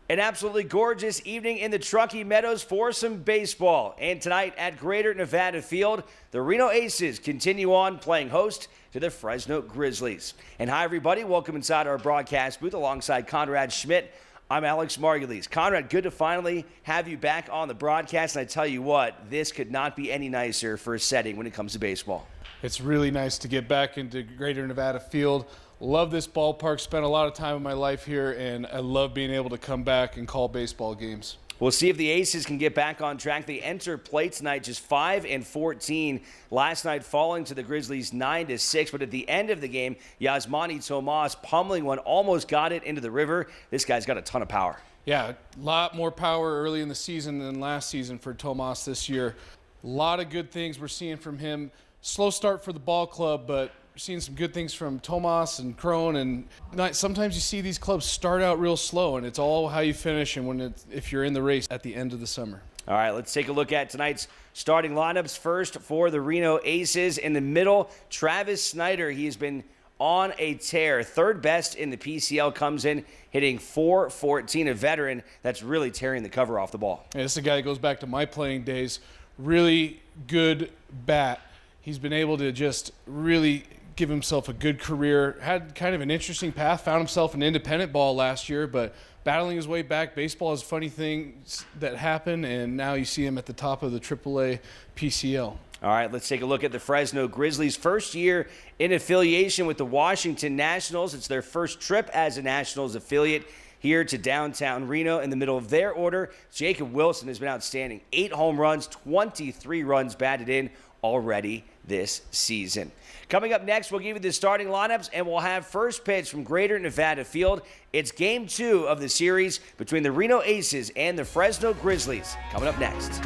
An absolutely gorgeous evening in the Truckee Meadows for some baseball. And tonight at Greater Nevada Field, the Reno Aces continue on playing host to the Fresno Grizzlies. And hi, everybody. Welcome inside our broadcast booth alongside Conrad Schmidt. I'm Alex Margulies. Conrad, good to finally have you back on the broadcast. And I tell you what, this could not be any nicer for a setting when it comes to baseball. It's really nice to get back into Greater Nevada Field. Love this ballpark, spent a lot of time in my life here, and I love being able to come back and call baseball games. We'll see if the Aces can get back on track. They enter play tonight just 5-14. Last night falling to the Grizzlies 9-6. But at the end of the game, Yasmani Tomas pummeling one, almost got it into the river. This guy's got a ton of power. Yeah, a lot more power early in the season than last season for Tomas this year. A lot of good things we're seeing from him. Slow start for the ball club, but we're seeing some good things from Tomas and Crone, and sometimes you see these clubs start out real slow, and it's all how you finish and if you're in the race at the end of the summer. All right, let's take a look at tonight's starting lineups. First for the Reno Aces in the middle, Travis Snyder. He's been on a tear. Third best in the PCL, comes in hitting .414, a veteran that's really tearing the cover off the ball. Yeah, this is a guy that goes back to my playing days. Really good bat. He's been able to just really give himself a good career. Had kind of an interesting path, found himself in independent ball last year, but battling his way back. Baseball is funny things that happen, and now you see him at the top of the AAA PCL. All right, let's take a look at the Fresno Grizzlies' first year in affiliation with the Washington Nationals. It's their first trip as a Nationals affiliate here to downtown Reno. In the middle of their order, Jacob Wilson has been outstanding. 8 home runs, 23 runs batted in already this season. Coming up next, we'll give you the starting lineups, and we'll have first pitch from Greater Nevada Field. It's Game 2 of the series between the Reno Aces and the Fresno Grizzlies. Coming up next.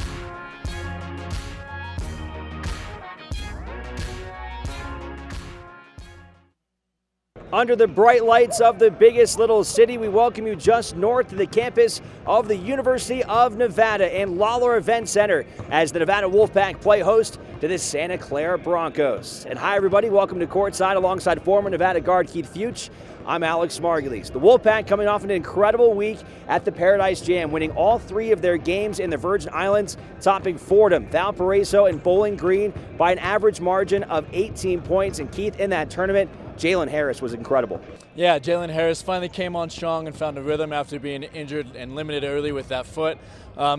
Under the bright lights of the biggest little city, we welcome you just north of the campus of the University of Nevada and Lawler Event Center as the Nevada Wolfpack play host to the Santa Clara Broncos. And hi, everybody. Welcome to Courtside alongside former Nevada guard Keith Fuchs. I'm Alex Margulies. The Wolfpack coming off an incredible week at the Paradise Jam, winning all 3 of their games in the Virgin Islands, topping Fordham, Valparaiso, and Bowling Green by an average margin of 18 points. And Keith, in that tournament, Jalen Harris was incredible. Yeah, Jalen Harris finally came on strong and found a rhythm after being injured and limited early with that foot.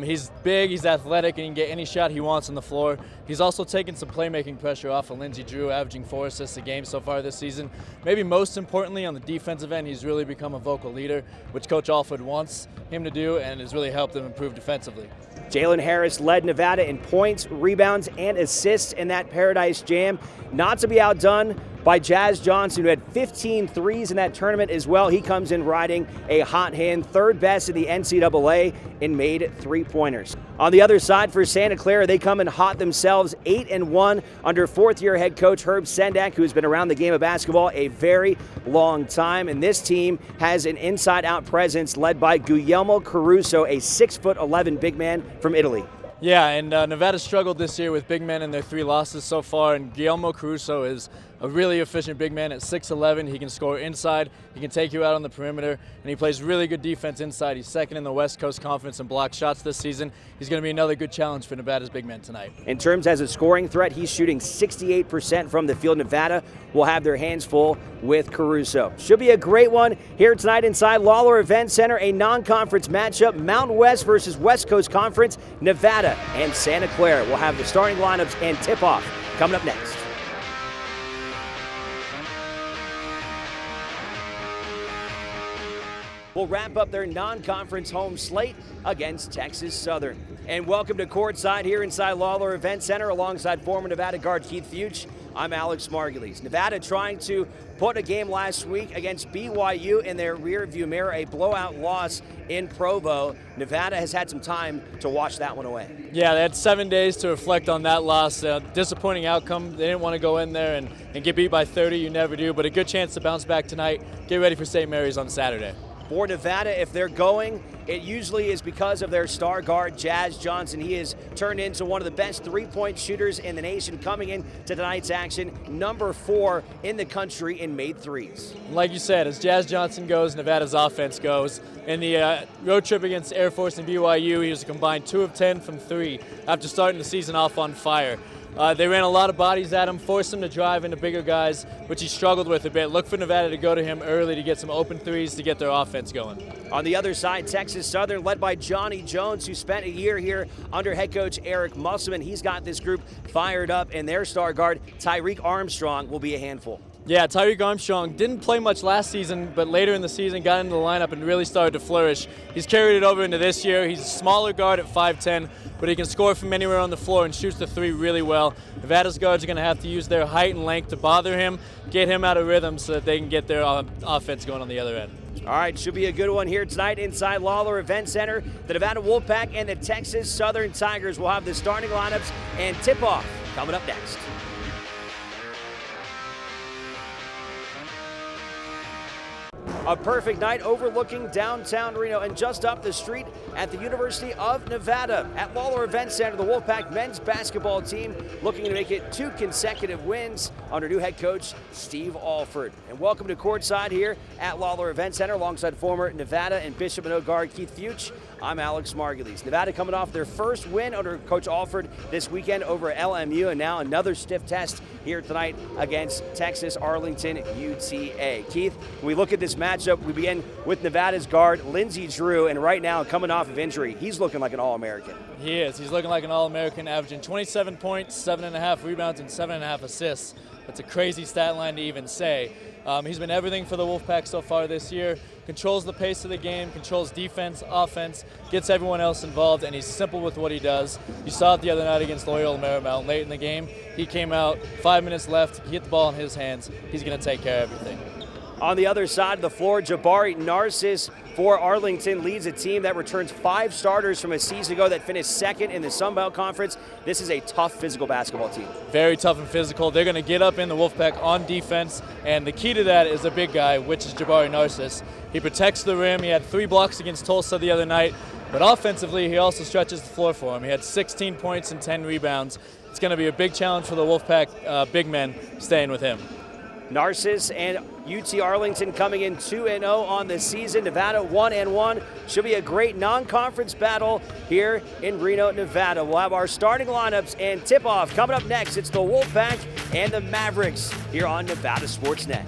He's big, he's athletic, and he can get any shot he wants on the floor. He's also taken some playmaking pressure off of Lindsey Drew, averaging 4 assists a game so far this season. Maybe most importantly, on the defensive end, he's really become a vocal leader, which Coach Alford wants him to do, and has really helped him improve defensively. Jalen Harris led Nevada in points, rebounds, and assists in that Paradise Jam. Not to be outdone by Jazz Johnson, who had 15 threes in that tournament as well. He comes in riding a hot hand, third best in the NCAA, and made 3-pointers. On the other side for Santa Clara, they come in hot themselves, 8-1 under fourth-year head coach Herb Sendak, who has been around the game of basketball a very long time. And this team has an inside-out presence led by Guglielmo Caruso, a 6'11" big man from Italy. Yeah, and Nevada struggled this year with big men in their 3 losses so far, and Guillermo Caruso is a really efficient big man at 6'11". He can score inside, he can take you out on the perimeter, and he plays really good defense inside. He's second in the West Coast Conference in block shots this season. He's going to be another good challenge for Nevada's big men tonight. In terms as a scoring threat, he's shooting 68% from the field. Nevada will have their hands full with Caruso. Should be a great one here tonight inside Lawler Event Center, a non-conference matchup, Mountain West versus West Coast Conference. Nevada and Santa Clara will have the starting lineups and tip-off coming up next. Will wrap up their non-conference home slate against Texas Southern. And welcome to Courtside here inside Lawler Event Center alongside former Nevada guard Keith Fuchs. I'm Alex Margulies. Nevada trying to put a game last week against BYU in their rearview mirror, a blowout loss in Provo. Nevada has had some time to wash that one away. Yeah, they had 7 days to reflect on that loss. Disappointing outcome. They didn't want to go in there and get beat by 30. You never do, but a good chance to bounce back tonight. Get ready for St. Mary's on Saturday. for Nevada. If they're going, it usually is because of their star guard, Jazz Johnson. He has turned into one of the best three-point shooters in the nation coming into tonight's action, number 4 in the country in made threes. Like you said, as Jazz Johnson goes, Nevada's offense goes. In the road trip against Air Force and BYU, he was a combined 2 of 10 from 3 after starting the season off on fire. They ran a lot of bodies at him, forced him to drive into bigger guys, which he struggled with a bit. Look for Nevada to go to him early to get some open threes to get their offense going. On the other side, Texas Southern, led by Johnny Jones, who spent a year here under head coach Eric Musselman. He's got this group fired up, and their star guard, Tyreek Armstrong, will be a handful. Yeah, Tyreek Armstrong didn't play much last season, but later in the season got into the lineup and really started to flourish. He's carried it over into this year. He's a smaller guard at 5'10", but he can score from anywhere on the floor and shoots the 3 really well. Nevada's guards are going to have to use their height and length to bother him, get him out of rhythm so that they can get their offense going on the other end. All right, should be a good one here tonight inside Lawler Event Center. The Nevada Wolfpack and the Texas Southern Tigers will have the starting lineups and tip-off coming up next. A perfect night overlooking downtown Reno and just up the street at the University of Nevada. At Lawler Event Center, the Wolfpack men's basketball team looking to make it 2 consecutive wins under new head coach Steve Alford. And welcome to courtside here at Lawler Event Center alongside former Nevada and Bishop Minot guard Keith Fuchs. I'm Alex Margulies. Nevada coming off their first win under Coach Alford this weekend over LMU, and now another stiff test here tonight against Texas Arlington UTA. Keith, when we look at this matchup, we begin with Nevada's guard, Lindsey Drew, and right now, coming off of injury, he's looking like an All-American. He is. He's looking like an All-American, averaging 27 points, 7.5 rebounds, and 7.5 assists. That's a crazy stat line to even say. He's been everything for the Wolfpack so far this year. Controls the pace of the game, controls defense, offense, gets everyone else involved, and he's simple with what he does. You saw it the other night against Loyola Marymount. Late in the game, he came out, 5 minutes left, he hit the ball in his hands. He's going to take care of everything. On the other side of the floor, Jabari Narcissus for Arlington leads a team that returns 5 starters from a season ago that finished second in the Sun Belt Conference. This is a tough physical basketball team. Very tough and physical. They're going to get up in the Wolfpack on defense, and the key to that is a big guy, which is Jabari Narcissus. He protects the rim. He had 3 blocks against Tulsa the other night, but offensively, he also stretches the floor for him. He had 16 points and 10 rebounds. It's going to be a big challenge for the Wolfpack big men staying with him. Narcissus and UT Arlington coming in 2-0 on the season. Nevada 1-1. Should be a great non-conference battle here in Reno, Nevada. We'll have our starting lineups and tip-off coming up next. It's the Wolfpack and the Mavericks here on Nevada Sports Net.